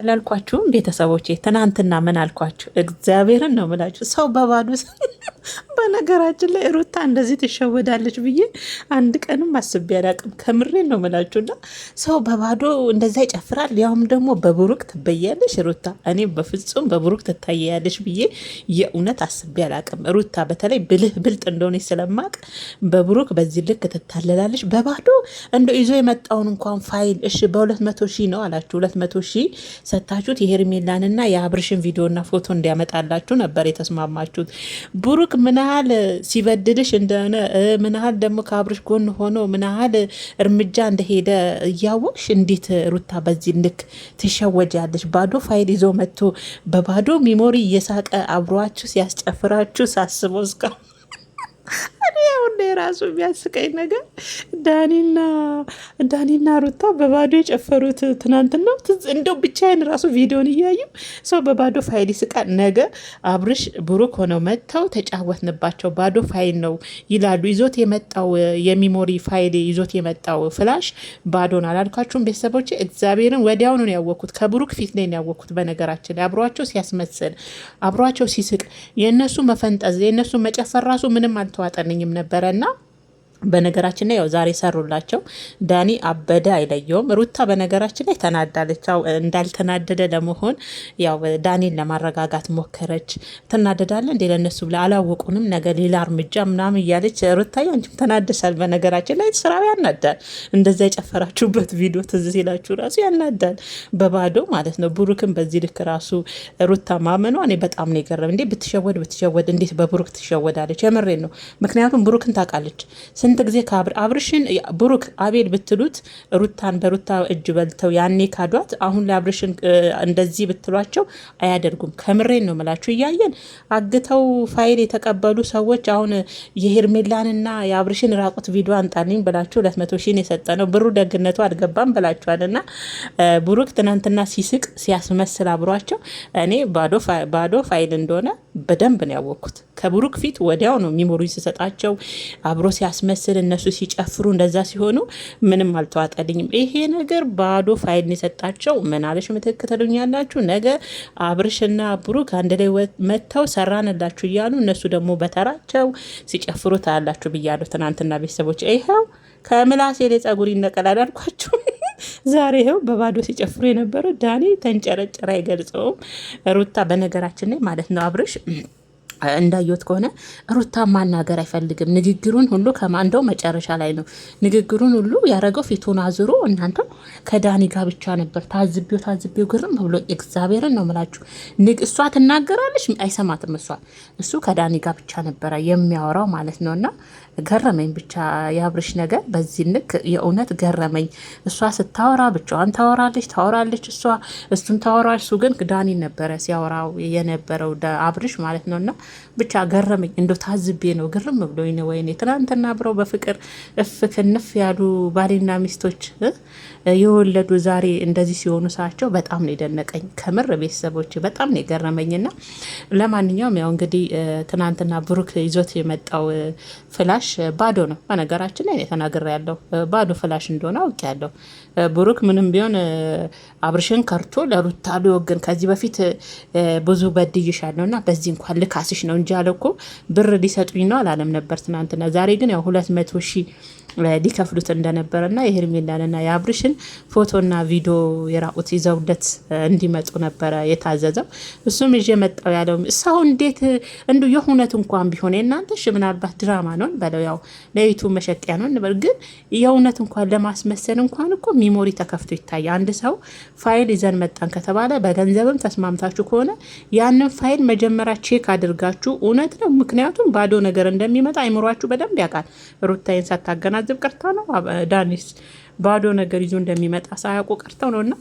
ላልኳችሁም ቤተሰቦቼ ትናንትና ምን አልኳችሁ? እግዚአብሔርን ነው ምላችሁ። ሰው በባዶ በነገራችን ላይ ሩታ እንደዚህ ትሸወዳለች ብዬ አንድ ቀንም አስቤ አላቅም። ከምሬን ነው ምላችሁና ሰው በባዶ እንደዛ ይጨፍራል። ያውም ደግሞ በብሩክ ትበያለሽ ሩታ። እኔ በፍጹም በብሩክ ትታያለሽ ብዬ የእውነት አስቤ አላቅም። ሩታ በተለይ ብልህ ብልጥ እንደሆነች ስለማቅ በብሩክ በዚህ ልክ ትታለላለች። በባዶ እንደ ይዞ የመጣውን እንኳን ፋይል እሺ በ200 ሺህ ነው አላችሁ 200 ሺህ ሰታችሁት የሄርሜላንና የአብርሽን ቪዲዮና ፎቶ እንዲያመጣላችሁ ነበር የተስማማችሁት። ብሩክ ምን ያህል ሲበድልሽ እንደሆነ ምን ያህል ደግሞ ከአብርሽ ጎን ሆኖ ምን ያህል እርምጃ እንደሄደ እያወቅሽ እንዴት ሩታ በዚህ ልክ ትሸወጃለሽ? ባዶ ፋይል ይዞ መጥቶ በባዶ ሚሞሪ እየሳቀ አብሯችሁ ሲያስጨፍራችሁ ሳስበው እስካሁን አሁን የራሱ የሚያስቀኝ ነገር ዳኒና ሩታ በባዶ የጨፈሩት ትናንትና እንደው ብቻዬን ራሱ ቪዲዮን እያዩ ሰው በባዶ ፋይል ይስቃል። ነገ አብርሽ ብሩክ ሆነው መጥተው ተጫወትንባቸው ባዶ ፋይል ነው ይላሉ። ይዞት የመጣው የሚሞሪ ፋይል ይዞት የመጣው ፍላሽ ባዶን አላልኳችሁም ቤተሰቦች? እግዚአብሔርን ወዲያውኑ ነው ያወቅኩት። ከብሩክ ፊት ላይ ነው ያወቅኩት። በነገራችን ላይ አብሯቸው ሲያስመስል አብሯቸው ሲስቅ የእነሱ መፈንጠዝ የእነሱ መጨፈር ራሱ ምንም አልተዋጠንኝም ነበረና በነገራችን ላይ ያው ዛሬ ሰሩላቸው። ዳኒ አበደ አይለየውም። ሩታ በነገራችን ላይ ተናዳለች። ያው እንዳልተናደደ ለመሆን ያው ዳኒን ለማረጋጋት ሞከረች። ትናደዳለ እንዴ ለነሱ ብላ አላወቁንም ነገ ሌላ እርምጃ ምናምን እያለች ሩታ አንቺም ተናደሻል። በነገራችን ላይ ስራው ያናዳል። እንደዛ የጨፈራችሁበት ቪዲዮ ትዝ ሲላችሁ ራሱ ያናዳል። በባዶ ማለት ነው። ብሩክን በዚህ ልክ ራሱ ሩታ ማመኗ እኔ በጣም ነው የገረመኝ። እንዴ ብትሸወድ እንዴት በብሩክ ትሸወዳለች? የምሬን ነው። ምክንያቱም ብሩክን ታውቃለች። ስንት ጊዜ አብርሽን ብሩክ አቤል ብትሉት ሩታን በሩታ እጅ በልተው ያኔ ካዷት። አሁን ለአብርሽን እንደዚህ ብትሏቸው አያደርጉም። ከምሬን ነው ምላችሁ። እያየን አግተው ፋይል የተቀበሉ ሰዎች አሁን የሄርሜላንና የአብርሽን ራቁት ቪዲዮ አንጣልኝ ብላችሁ 200 ሺህ የሰጠ ነው ብሩ ደግነቱ አልገባም ብላችኋል። እና ብሩክ ትናንትና ሲስቅ ሲያስመስል አብሯቸው እኔ ባዶ ፋይል እንደሆነ በደንብ ነው ያወቅኩት። ከብሩክ ፊት ወዲያው ነው ሚሞሪ ሲሰጣቸው አብሮ ሲያስመስል እነሱ ሲጨፍሩ እንደዛ ሲሆኑ ምንም አልተዋጠልኝም። ይሄ ነገር ባዶ ፋይል የሰጣቸው ምን አለሽ ምትክተሉኝ ያላችሁ ነገ አብርሽና ብሩክ አንድ ላይ መጥተው ሰራንላችሁ እያሉ እነሱ ደግሞ በተራቸው ሲጨፍሩ ታያላችሁ ብያለሁ ትናንትና ቤተሰቦች። ይኸው ከምላሴ ላይ ጸጉር ይነቀላል አልኳችሁ። ዛሬ ይኸው በባዶ ሲጨፍሩ የነበረው ዳኒ ተንጨረጨራ አይገልጸውም። ሩታ በነገራችን ላይ ማለት ነው አብርሽ እንዳየት ከሆነ ሩታ ማናገር አይፈልግም። ንግግሩን ሁሉ ከማንደው መጨረሻ ላይ ነው ንግግሩን ሁሉ ያረገው ፊቱን አዙሮ። እናንተ ከዳኒ ጋር ብቻ ነበር ታዝቤው ግርም ብሎ እግዚአብሔርን ነው ምላችሁ። እሷ ትናገራለች አይሰማትም። እሱ ከዳኒ ጋር ብቻ ነበረ የሚያወራው ማለት ነውና ገረመኝ ብቻ የአብርሽ ነገር በዚህ ልክ የእውነት ገረመኝ። እሷ ስታወራ ብቻዋን ታወራለች እሷ እሱን ታወራ። እሱ ግን ዳኒ ነበረ ሲያወራው የነበረው አብርሽ ማለት ነውና ብቻ ገረመኝ። እንደው ታዝቤ ነው ግርም ብሎኝ ነው። ወይኔ ትናንትና አብረው በፍቅር እፍ ክንፍ ያሉ ባልና ሚስቶች የወለዱ ዛሬ እንደዚህ ሲሆኑ ሳቸው በጣም ነው የደነቀኝ። ከምር ቤተሰቦች በጣም ነው የገረመኝና ለማንኛውም ያው እንግዲህ ትናንትና ብሩክ ይዞት የመጣው ፍላሽ ባዶ ነው። በነገራችን ላይ ተናግሬ ያለው ባዶ ፍላሽ እንደሆነ አውቄያለሁ። ብሩክ ምንም ቢሆን አብርሽን ከርቶ ለሩታ ሊወግን ከዚህ በፊት ብዙ በድይሻለሁ እና በዚህ እንኳን ልካስሽ ነው እንጂ አለ እኮ ብር ሊሰጡኝ ነው አላለም ነበር ትናንትና። ዛሬ ግን ያው 200 ሺህ ሊከፍሉት እንደነበረና የሄርሜላንና የአብርሽን ፎቶና ቪዲዮ የራቁት ይዘውለት እንዲመጡ ነበረ የታዘዘው። እሱም ይዤ መጣው ያለው ሰው እንዴት እንዱ የእውነት እንኳን ቢሆን እናንተሽ ምናልባት ድራማ ነው በለው ያው ለይቱ መሸቂያ ነው እንበል። ግን የእውነት እንኳን ለማስመሰል እንኳን እኮ ሚሞሪ ተከፍቶ ይታያል። አንድ ሰው ፋይል ይዘን መጣን ከተባለ በገንዘብም ተስማምታችሁ ከሆነ ያንን ፋይል መጀመሪያ ቼክ አድርጋችሁ እውነት ነው። ምክንያቱም ባዶ ነገር እንደሚመጣ አይምሯችሁ በደንብ ያውቃል። ሩታይን ሳታገናዝብ ቀርታ ነው። ዳኒስ ባዶ ነገር ይዞ እንደሚመጣ ሳያውቁ ቀርተው ነውና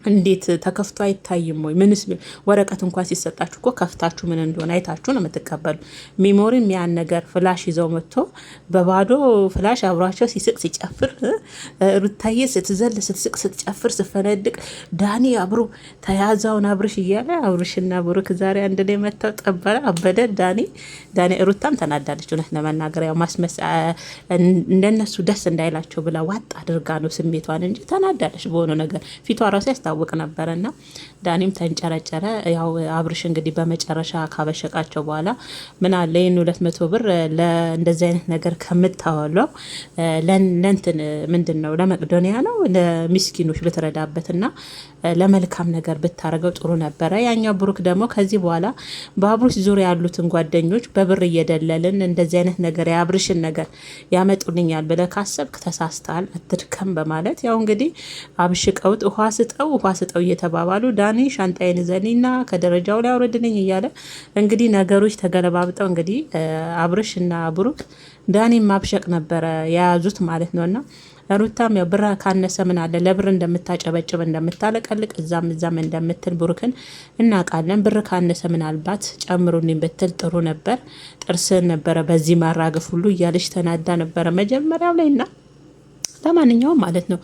እንዴት ተከፍቶ አይታይም ወይ? ምንስ ወረቀት እንኳን ሲሰጣችሁ እኮ ከፍታችሁ ምን እንደሆነ አይታችሁ ነው የምትቀበሉ። ሚሞሪም ያን ነገር ፍላሽ ይዘው መጥቶ በባዶ ፍላሽ አብሯቸው ሲስቅ ሲጨፍር፣ ሩታዬ ስትዘል ስትስቅ ስትጨፍር ስትፈነድቅ፣ ዳኒ አብሮ ተያዛውን አብርሽ እያለ አብርሽና ብሩክ ዛሬ አንድ ላይ መጥተው ጠበረ አበደ። ዳኒ ሩታም ተናዳለች። እውነት ለመናገር ያው ማስመስ እንደነሱ ደስ እንዳይላቸው ብላ ዋጥ አድርጋ ነው ስሜቷን እንጂ ተናዳለች። በሆነ ነገር ፊቷ ራሱ ያስታውቃል። ያስታውቅ ነበረ እና ዳኒም ተንጨረጨረ። ያው አብርሽ እንግዲህ በመጨረሻ ካበሸቃቸው በኋላ ምን አለ ይህን 200 ብር ለእንደዚህ አይነት ነገር ከምታወለው ለእንትን ምንድን ነው ለመቅዶኒያ ነው ለሚስኪኖች ብትረዳበትና ለመልካም ነገር ብታደርገው ጥሩ ነበረ። ያኛው ብሩክ ደግሞ ከዚህ በኋላ በአብርሽ ዙሪያ ያሉትን ጓደኞች በብር እየደለልን እንደዚህ አይነት ነገር የአብርሽን ነገር ያመጡልኛል ብለህ ካሰብክ ተሳስተሃል፣ አትድከም በማለት ያው እንግዲህ አብሽቀውት ውሃ ስጠው እየተባባሉ ዳኒ ሻንጣዬን ዘኒና ከደረጃው ላይ አውርድልኝ እያለ እንግዲህ ነገሮች ተገለባብጠው እንግዲህ አብርሽ እና ብሩክ ዳኒ ማብሸቅ ነበረ የያዙት ማለት ነውና ሩታም ያው ብር ካነሰ ምን አለ ለብር እንደምታጨበጭብ እንደምታለቀልቅ እዛም እንደምትል ብሩክን እናውቃለን። ብር ካነሰ ምናልባት ጨምሩልኝ ብትል ጥሩ ነበር፣ ጥርስን ነበረ በዚህ ማራገፍ ሁሉ እያለች ተናዳ ነበረ መጀመሪያው ላይ እና ለማንኛውም ማለት ነው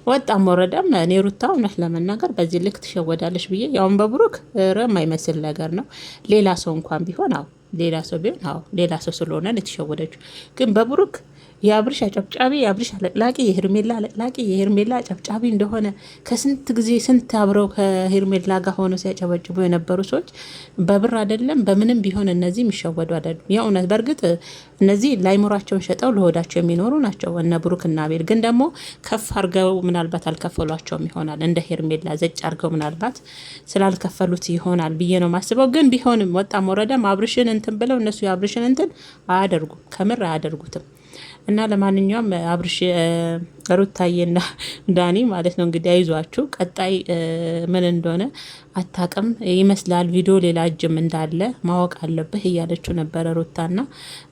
ወጣም ወረዳም እኔ ሩታ እውነት ለመናገር በዚህ ልክ ትሸወዳለች ብዬ ያውን በብሩክ የማይመስል ነገር ነው። ሌላ ሰው እንኳን ቢሆን ሌላ ሰው ቢሆን ሌላ ሰው ስለሆነ የተሸወደችው ግን በብሩክ የአብርሽ አጨብጫቢ የአብርሽ አለቅላቂ የሄርሜላ አለቅላቂ የሄርሜላ አጨብጫቢ እንደሆነ ከስንት ጊዜ ስንት አብረው ከሄርሜላ ጋር ሆነው ሲያጨበጭቡ የነበሩ ሰዎች በብር አይደለም በምንም ቢሆን እነዚህ የሚሸወዱ አይደሉም። የእውነት በእርግጥ እነዚህ ላይሞራቸውን ሸጠው ለሆዳቸው የሚኖሩ ናቸው እነ ብሩክ እና አቤል። ግን ደግሞ ከፍ አድርገው ምናልባት አልከፈሏቸውም ይሆናል እንደ ሄርሜላ ዘጭ አድርገው ምናልባት ስላልከፈሉት ይሆናል ብዬ ነው ማስበው። ግን ቢሆንም ወጣም ወረደም አብርሽን እንትን ብለው እነሱ የአብርሽን እንትን አያደርጉም፣ ከምር አያደርጉትም። እና ለማንኛውም አብርሽ ሩታዬና ዳኒ ማለት ነው እንግዲህ አይዟችሁ፣ ቀጣይ ምን እንደሆነ አታቅም ይመስላል። ቪዲዮ ሌላ እጅም እንዳለ ማወቅ አለብህ እያለችው ነበረ ሩታና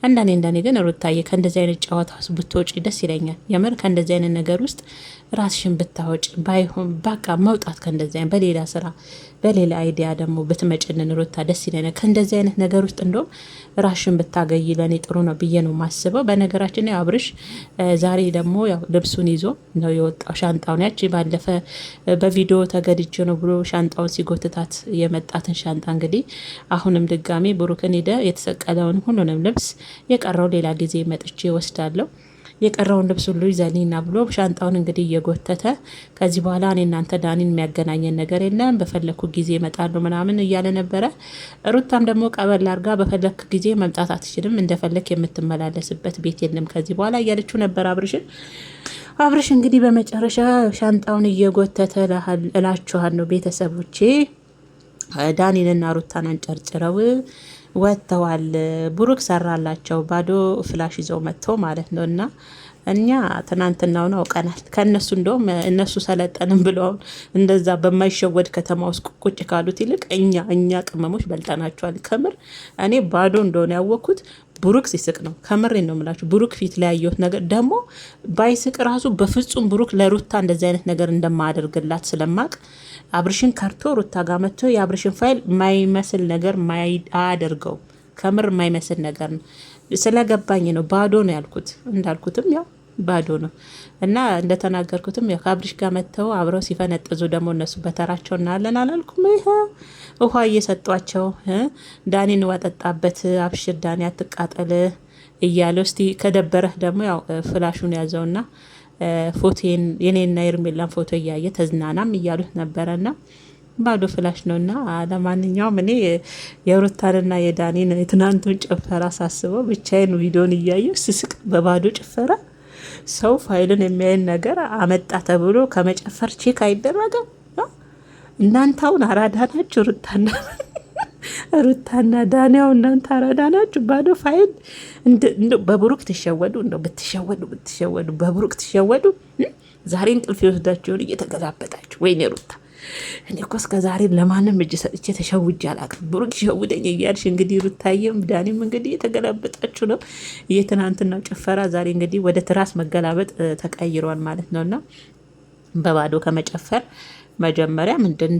እንደኔ ግን ሩታዬ ከእንደዚህ አይነት ጨዋታ ውስጥ ብትወጪ ደስ ይለኛል። የምር ከእንደዚህ አይነት ነገር ውስጥ ራስሽን ብታወጪ ባይሆን በቃ መውጣት ከእንደዚህ አይነት በሌላ ስራ በሌላ አይዲያ ደግሞ ብትመጭንን ሩታ ደስ ይለኛል። ከእንደዚህ አይነት ነገር ውስጥ እንደውም ራስሽን ብታገይ ለእኔ ጥሩ ነው ብዬ ነው ማስበው። በነገራችን አብርሽ ዛሬ ደግሞ ያው ልብሱን ይዞ ነው የወጣው። ሻንጣውን ያቺ ባለፈ በቪዲዮ ተገድጄ ነው ብሎ ሻንጣውን ሲጎትታት የመጣትን ሻንጣ እንግዲህ አሁንም ድጋሜ ብሩክን ሄደ የተሰቀለውን ሁሉንም ልብስ የቀረው ሌላ ጊዜ መጥቼ ወስዳለሁ የቀረውን ልብስ ሁሉ ይዘኒና ብሎ ሻንጣውን እንግዲህ እየጎተተ ከዚህ በኋላ እኔ እናንተ ዳኒን የሚያገናኘን ነገር የለም በፈለኩ ጊዜ እመጣለሁ ምናምን እያለ ነበረ። ሩታም ደግሞ ቀበል አድርጋ በፈለክ ጊዜ መምጣት አትችልም፣ እንደፈለክ የምትመላለስበት ቤት የለም ከዚህ በኋላ እያለችው ነበር አብርሽ እንግዲህ በመጨረሻ ሻንጣውን እየጎተተ እላችኋል ነው ቤተሰቦቼ ዳኒንና ሩታን አንጨርጭረው ወጥተዋል። ብሩክ ሰራላቸው ባዶ ፍላሽ ይዘው መጥተው ማለት ነው። እና እኛ ትናንትናውን አውቀናል ከእነሱ እንደውም እነሱ ሰለጠንም ብለውን እንደዛ በማይሸወድ ከተማ ውስጥ ቁጭ ካሉት ይልቅ እኛ ቅመሞች በልጠናቸዋል። ከምር እኔ ባዶ እንደሆነ ያወቅኩት ብሩክ ሲስቅ ነው። ከምሬ ነው የምላችሁ። ብሩክ ፊት ላይ ያየሁት ነገር ደግሞ ባይስቅ ራሱ በፍጹም ብሩክ ለሩታ እንደዚህ አይነት ነገር እንደማያደርግላት ስለማቅ አብርሽን ከርቶ ሩታ ጋር መጥቶ የአብርሽን ፋይል ማይመስል ነገር አያደርገው። ከምር ማይመስል ነገር ነው ስለገባኝ ነው ባዶ ነው ያልኩት። እንዳልኩትም ያው ባዶ ነው እና እንደተናገርኩትም ያው ከአብርሽ ጋር መጥተው አብረው ሲፈነጥዙ ደግሞ እነሱ በተራቸው እናያለን አላልኩም? ይሄ ውሃ እየሰጧቸው ዳኒን ዋጠጣበት አብሽር ዳኒ አትቃጠል እያለ እስቲ ከደበረህ ደግሞ ያው ፍላሹን ያዘውና ፎቶን የኔና የርሜላን ፎቶ እያየ ተዝናናም እያሉት ነበረና ባዶ ፍላሽ ነውና ለማንኛውም እኔ የሩታንና የዳኒን የትናንቱን ጭፈራ ሳስበው ብቻዬን ቪዲዮን እያየሁ ስስቅ በባዶ ጭፈራ ሰው ፋይልን የሚያይን ነገር አመጣ ተብሎ ከመጨፈር ቼክ አይደረግም። እናንተውን አራዳ ናችሁ ሩታና ዳኒያው እናንተ አራዳ ናችሁ። ባዶ ፋይል በብሩክ ትሸወዱ ብትሸወዱ በብሩክ ትሸወዱ። ዛሬ እንቅልፍ ይወስዳችሁን እየተገላበጣችሁ ወይኔ ሩታ እኔ እኮ እስከ ዛሬ ለማንም እጅ ሰጥቼ ተሸውጄ አላውቅም። ብሩክ ይሸውደኝ እያልሽ እንግዲህ ሩታዬም ዳኒም እንግዲህ የተገላበጣችሁ ነው። የትናንትናው ጭፈራ ዛሬ እንግዲህ ወደ ትራስ መገላበጥ ተቀይሯል ማለት ነውና በባዶ ከመጨፈር መጀመሪያ ምንድን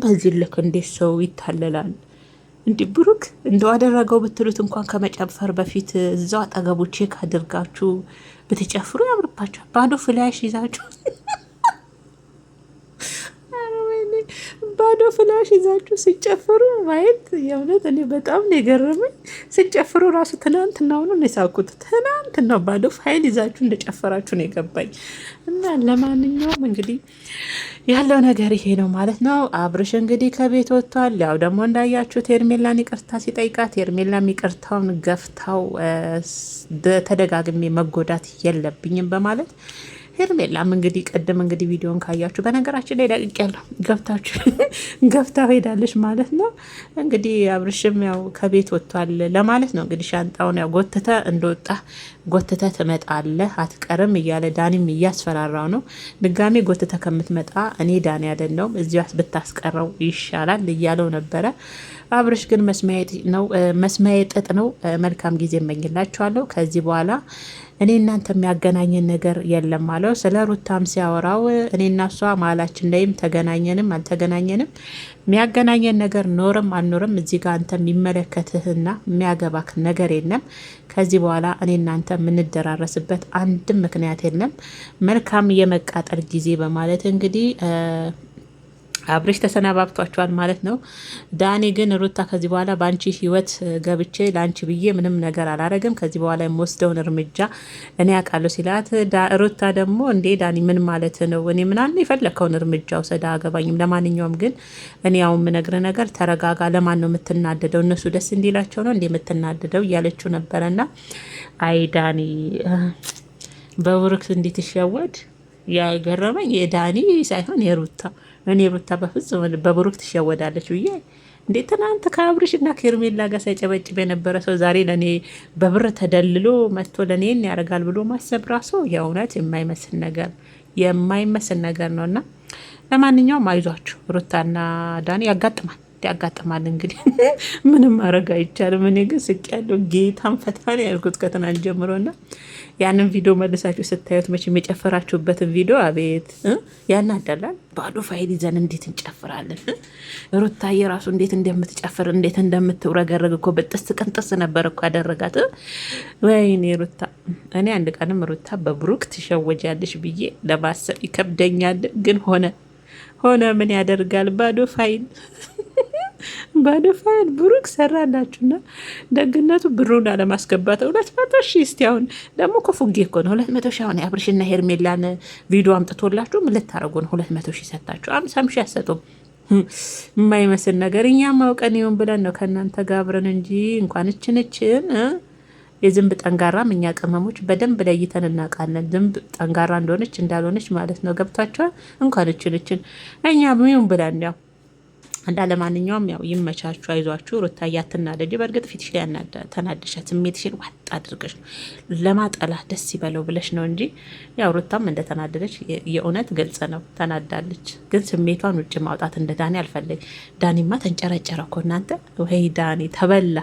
በዚህ ልክ እንዴት ሰው ይታለላል? እንዲህ ብሩክ እንደው አደረገው ብትሉት እንኳን ከመጨፈር በፊት እዛው አጠገቡ ቼክ አድርጋችሁ ብትጨፍሩ ያምርባችኋል። ባዶ ፍላሽ ይዛችሁ ባዶ ፍላሽ ይዛችሁ ሲጨፍሩ ማየት የእውነት እኔ በጣም ነው የገረመኝ። ሲጨፍሩ ራሱ ትናንትና ነው የሳኩት። ትናንትና ባዶ ፋይል ይዛችሁ እንደጨፈራችሁ ነው የገባኝ። እና ለማንኛውም እንግዲህ ያለው ነገር ይሄ ነው ማለት ነው። አብርሽ እንግዲህ ከቤት ወጥቷል። ያው ደግሞ እንዳያችሁት ሄርሜላን ይቅርታ ሲጠይቃት ሄርሜላም ይቅርታውን ገፍታው ተደጋግሜ መጎዳት የለብኝም በማለት ሄርሜላም እንግዲህ ቅድም እንግዲህ ቪዲዮን ካያችሁ በነገራችን ላይ ለቅቄያለሁ ገብታችሁ ገፍታ ሄዳለች ማለት ነው። እንግዲህ አብርሽም ያው ከቤት ወጥቷል ለማለት ነው። እንግዲህ ሻንጣውን ያው ጎትተ እንደወጣ ጎትተ ትመጣለህ አትቀርም እያለ ዳኒም እያስፈራራው ነው። ድጋሜ ጎትተ ከምትመጣ እኔ ዳኒ አይደለሁም እዚያስ ብታስቀረው ይሻላል እያለው ነበረ። አብርሽ ግን መስማዬ ጥጥ ነው። መልካም ጊዜ እመኝላችኋለሁ። ከዚህ በኋላ እኔ እናንተ የሚያገናኘን ነገር የለም አለው። ስለ ሩታም ሲያወራው እኔ እና እሷ መሀላችን ላይም ተገናኘንም አልተገናኘንም የሚያገናኘን ነገር ኖርም አልኖርም እዚህ ጋር አንተ የሚመለከትህና የሚያገባክ ነገር የለም። ከዚህ በኋላ እኔ እናንተ የምንደራረስበት አንድም ምክንያት የለም። መልካም የመቃጠል ጊዜ በማለት እንግዲህ አብርሽ ተሰናባብቷቸዋል ማለት ነው። ዳኒ ግን ሩታ ከዚህ በኋላ በአንቺ ህይወት ገብቼ ለአንቺ ብዬ ምንም ነገር አላረግም፣ ከዚህ በኋላ የምወስደውን እርምጃ እኔ አውቃለሁ ሲላት፣ ሩታ ደግሞ እንዴ ዳኒ ምን ማለት ነው? እኔ ምናምን የፈለከውን እርምጃ ውሰድ አያገባኝም። ለማንኛውም ግን እኔ ያው የምነግርህ ነገር ተረጋጋ። ለማን ነው የምትናደደው? እነሱ ደስ እንዲላቸው ነው እንዴ የምትናደደው? እያለችው ነበረና አይ ዳኒ በብሩክ እንዴት ይሸወድ ያገረመኝ የዳኒ ሳይሆን የሩታ እኔ ሩታ በፍጹም በብሩክ ትሸወዳለች ብዬ እንዴት ትናንት ከአብርሽ እና ከሄርሜላ ጋር ሳይጨበጭብ የነበረ ሰው ዛሬ ለእኔ በብር ተደልሎ መጥቶ ለእኔን ያደርጋል ብሎ ማሰብ ራሱ የእውነት የማይመስል ነገር ነው። እና ለማንኛውም አይዟችሁ ሩታና ዳኒ ያጋጥማል እንግዲህ ምንም ማድረግ አይቻልም። እኔ ግን ስቅ ያለው ጌታን ፈታን ያልኩት ከትናንት ጀምሮ ና ያንን ቪዲዮ መልሳችሁ ስታዩት መቼም የጨፈራችሁበትን ቪዲዮ አቤት ያናዳላል። ባዶ ፋይል ይዘን እንዴት እንጨፍራለን? ሩታዬ ራሱ እንዴት እንደምትጨፍር እንዴት እንደምትውረገረግ እኮ በጥስ ቅንጥስ ነበር እኮ ያደረጋት። ወይኔ ሩታ፣ እኔ አንድ ቀንም ሩታ በብሩክ ትሸወጃለሽ ብዬ ለማሰብ ይከብደኛል። ግን ሆነ ምን ያደርጋል ባዶ ፋይል ብሩክ ሰራላችሁና ደግነቱ ብሩን አለማስገባት 200 ሺህ እስቲ አሁን ደግሞ ኮፉጌ እኮ ነው 200 ሺህ። አሁን አብርሽና ሄርሜላን ቪዲዮ አምጥቶላችሁ ምን ልታረጉ ነው? 200 ሺህ ሰጣችሁ 50 ሺህ አሰጡም። የማይመስል ነገር እኛም አውቀን ይሁን ብለን ነው ከእናንተ ጋር አብረን እንጂ እንኳን እችን የዝንብ ጠንጋራም እኛ ቅመሞች በደንብ ለይተን እናውቃለን። ዝንብ ጠንጋራ እንደሆነች እንዳልሆነች ማለት ነው። ገብቷቸዋል። እንኳን እችን እኛ ይሁን ብለን ያው ለማንኛውም ያው ይመቻችሁ፣ አይዟችሁ። ሩታ እያትናደጅ በእርግጥ ፊትሽ ላይ ተናደሻት ስሜትሽን ዋጥ አድርገሽ ለማጠላት ደስ ይበለው ብለሽ ነው እንጂ ያው ሩታም እንደተናደደች የእውነት ግልጽ ነው። ተናዳለች፣ ግን ስሜቷን ውጭ ማውጣት እንደ ዳኒ አልፈለግ። ዳኒማ ተንጨረጨረ እኮ እናንተ። ወይ ዳኒ ተበላ።